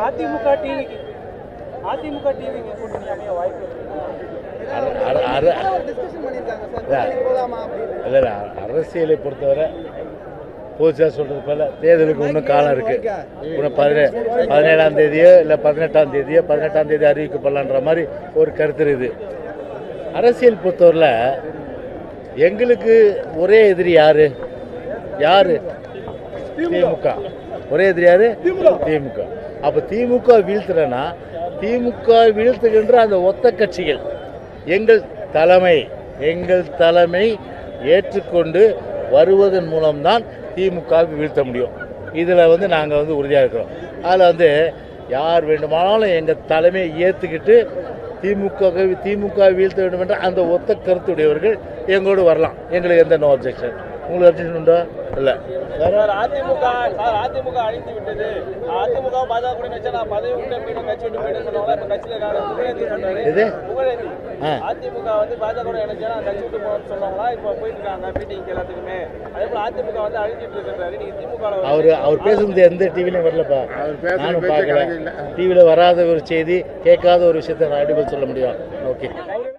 அதிமுக டிவிக்கு கூட்டணி அமைய வாய்ப்பு இல்லை அரசியலை பொறுத்தவரை புதுசாக சொல்கிறது போல தேர்தலுக்கு இன்னும் காலம் இருக்குது. இன்னும் 17ஆம் தேதியோ இல்லை 18ஆம் தேதியோ 18ஆம் தேதி அறிவிக்கப்படலான்ற மாதிரி ஒரு கருத்து இருக்குது. அரசியல் பொறுத்தவரையில் எங்களுக்கு ஒரே எதிரி யார்? திமுக. ஒரே எதிரி யார்? திமுக. அப்போ திமுக வீழ்த்துறேன்னா திமுக வீழ்த்துகின்ற அந்த ஒத்த கட்சிகள் எங்கள் தலைமை ஏற்றுக்கொண்டு வருவதன் மூலம்தான் திமுகவுக்கு வீழ்த்த முடியும். இதில் நாங்கள் உறுதியாக இருக்கிறோம். அதில் யார் வேண்டுமானாலும் எங்கள் தலைமையை ஏற்றுக்கிட்டு திமுக வீழ்த்த வேண்டும் என்ற அந்த ஒத்த கருத்துடையவர்கள் எங்களோடு வரலாம். எங்களுக்கு எந்த நோ அப்ஜெக்ஷன். உங்களுக்கு அப்ஜெக்ஷன் உண்டோ? இல்லை. அதிமுக அழிந்து விட்டது. அதிமுக பாஜக கூட நான் பதவி விட்டு போயிட்டு கட்சி விட்டு போயிட்டு சொன்னாங்க. இப்போ கட்சியில் இது அதிமுக பாஜக கூட இணைச்சா கட்சி விட்டு போகணும்னு சொன்னாங்களா? இப்போ போயிட்டு இருக்காங்க மீட்டிங் எல்லாத்துக்குமே. அதே போல அதிமுக அழிஞ்சிட்டு இருக்காரு. நீங்க திமுக அவர் பேசுறது எந்த டிவிலையும் வரலப்பா. நானும் பார்க்கல. டிவியில் வராத ஒரு செய்தி, கேட்காத ஒரு விஷயத்தை நான் எப்படி சொல்ல முடியும்? ஓகே.